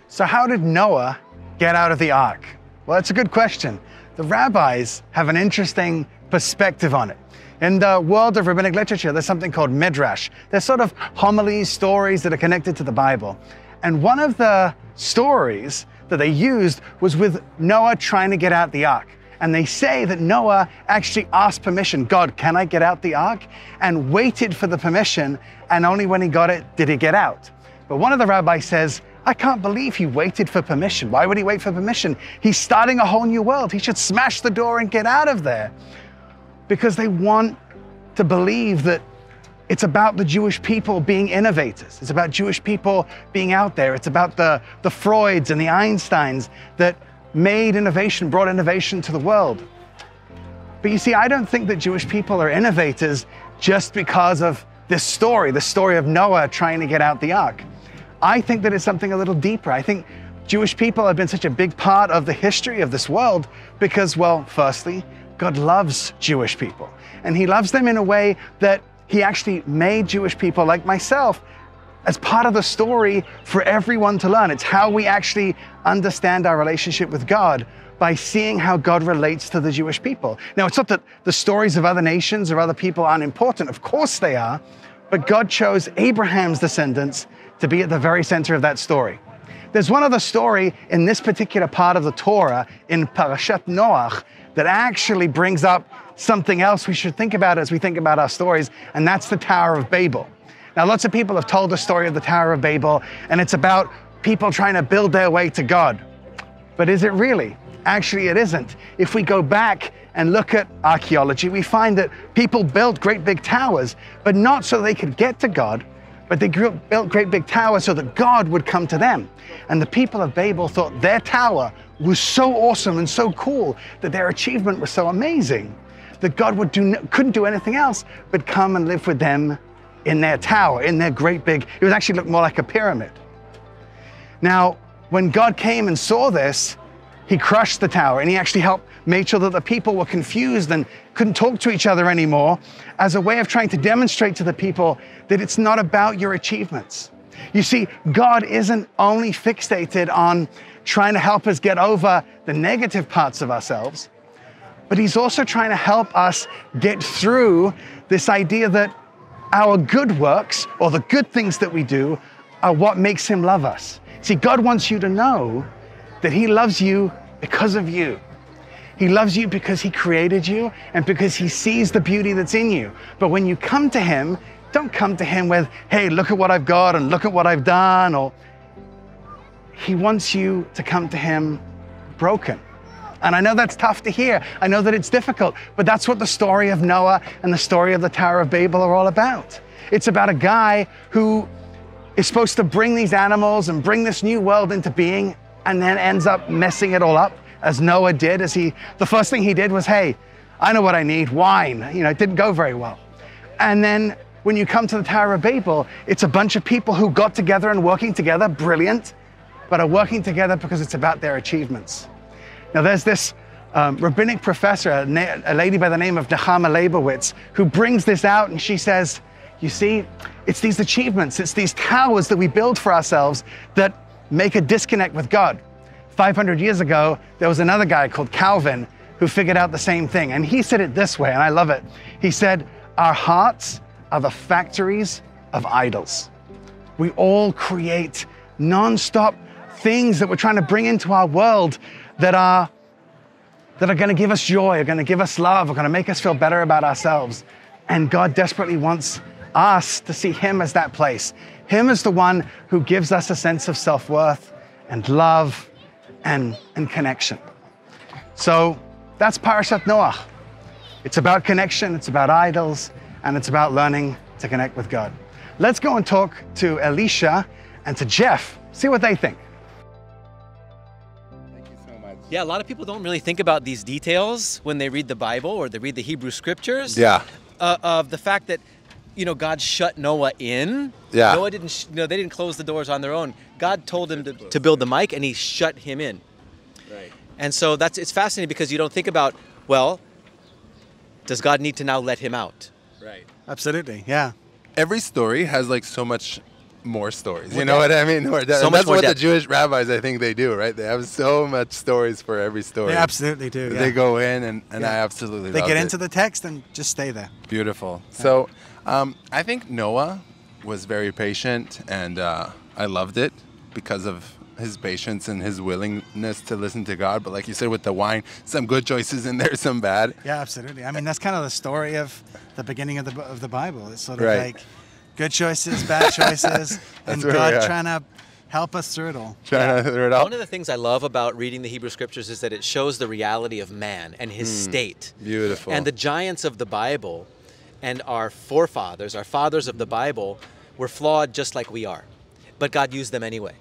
So how did Noah get out of the ark? Well, it's a good question. The rabbis have an interesting perspective on it. In the world of rabbinic literature, there's something called midrash. They're sort of homilies, stories that are connected to the Bible. And one of the stories that they used was with Noah trying to get out the ark. And they say that Noah actually asked permission, God, can I get out the ark? And waited for the permission, and only when he got it did he get out. But one of the rabbis says, I can't believe he waited for permission. Why would he wait for permission? He's starting a whole new world. He should smash the door and get out of there. Because they want to believe that it's about the Jewish people being innovators. It's about Jewish people being out there. It's about the Freuds and the Einsteins that made innovation, brought innovation to the world. But you see, I don't think that Jewish people are innovators just because of this story, the story of Noah trying to get out the ark. I think that it's something a little deeper. I think Jewish people have been such a big part of the history of this world because, well, firstly, God loves Jewish people. And he loves them in a way that he actually made Jewish people like myself as part of the story for everyone to learn. It's how we actually understand our relationship with God, by seeing how God relates to the Jewish people. Now, it's not that the stories of other nations or other people aren't important. Of course they are. But God chose Abraham's descendants to be at the very center of that story. There's one other story in this particular part of the Torah, in Parashat Noach, that actually brings up something else we should think about as we think about our stories, and that's the Tower of Babel. Now, lots of people have told the story of the Tower of Babel, and it's about people trying to build their way to God. But is it really? Actually, it isn't. If we go back and look at archaeology, we find that people built great big towers, but not so they could get to God, but they built great big towers so that God would come to them. And the people of Babel thought their tower was so awesome and so cool, that their achievement was so amazing, that God couldn't do anything else but come and live with them in their tower, in their great big, it would actually look more like a pyramid. Now, when God came and saw this, he crushed the tower, and he actually made sure that the people were confused and couldn't talk to each other anymore, as a way of trying to demonstrate to the people that it's not about your achievements. You see, God isn't only fixated on trying to help us get over the negative parts of ourselves, but he's also trying to help us get through this idea that our good works, or the good things that we do, are what makes him love us. See, God wants you to know that he loves you because of you. He loves you because he created you and because he sees the beauty that's in you. But when you come to him, don't come to him with, hey, look at what I've got and look at what I've done. Or he wants you to come to him broken. And I know that's tough to hear. I know that it's difficult, but that's what the story of Noah and the story of the Tower of Babel are all about. It's about a guy who is supposed to bring these animals and bring this new world into being, and then ends up messing it all up, as Noah did. The first thing he did was, hey, I know what I need, wine. It didn't go very well. And then when you come to the Tower of Babel, it's a bunch of people who got together and working together, brilliant, but are working together because it's about their achievements. Now, there's this rabbinic professor, a lady by the name of Nechama Leibowitz, who brings this out, and she says, you see, it's these achievements, it's these towers that we build for ourselves that make a disconnect with God. 500 years ago, there was another guy called Calvin who figured out the same thing. And he said it this way, and I love it. He said, our hearts are the factories of idols. We all create non-stop things that we're trying to bring into our world that are going to give us joy, are going to give us love, are going to make us feel better about ourselves. And God desperately wants us to see him as that place. Him as the one who gives us a sense of self-worth and love and connection. So that's Parashat Noach. It's about connection, it's about idols, and it's about learning to connect with God. Let's go and talk to Elisha and to Jeff, see what they think. Thank you so much. Yeah, a lot of people don't really think about these details when they read the Bible or they read the Hebrew scriptures. Yeah. Of the fact that, God shut Noah in. Yeah. Noah didn't, they didn't close the doors on their own. God told him to build the mic, and he shut him in. Right. And so it's fascinating because you don't think about, well, does God need to now let him out? Right. Absolutely, yeah. Every story has like so much more stories. You know what I mean? So and much that's more what depth. the Jewish rabbis, I think, they do, right? They have so much stories for every story. They absolutely do. Yeah. They go in, and Yeah. I absolutely They loved get it. into the text and just stay there. Beautiful. So I think Noah was very patient, and I loved it because of his patience and his willingness to listen to God. But like you said, with the wine, some good choices in there, some bad. Yeah, absolutely. I mean, that's kind of the story of the beginning of the Bible. It's sort of Right. like good choices, bad choices, and where we God are. trying to help us through it all. Trying to throw it out. One of the things I love about reading the Hebrew Scriptures is that it shows the reality of man and his state. Beautiful. And the giants of the Bible and our forefathers, our fathers of the Bible, were flawed just like we are. But God used them anyway.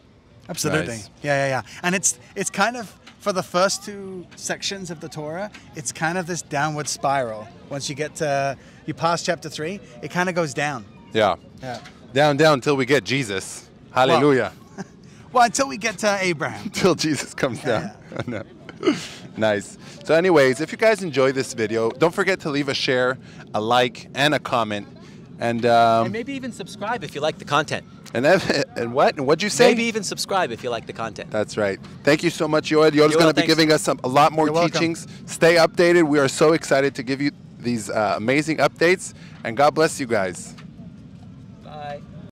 Absolutely. Nice. Yeah. And it's kind of, for the first two sections of the Torah, it's kind of this downward spiral. Once you pass chapter 3, it kind of goes down. Yeah. Yeah. Down until we get Jesus. Hallelujah. Well, until we get to Abraham. Until Jesus comes down. No. Nice. So anyways, if you guys enjoy this video, don't forget to leave a share, a like, and a comment. And maybe even subscribe if you like the content. and what'd you say? Maybe even subscribe if you like the content. That's right. Thank you so much, Yoel. Yoel's going to be thanks. giving us a lot more You're welcome. teachings. Stay updated. We are so excited to give you these amazing updates. And God bless you guys.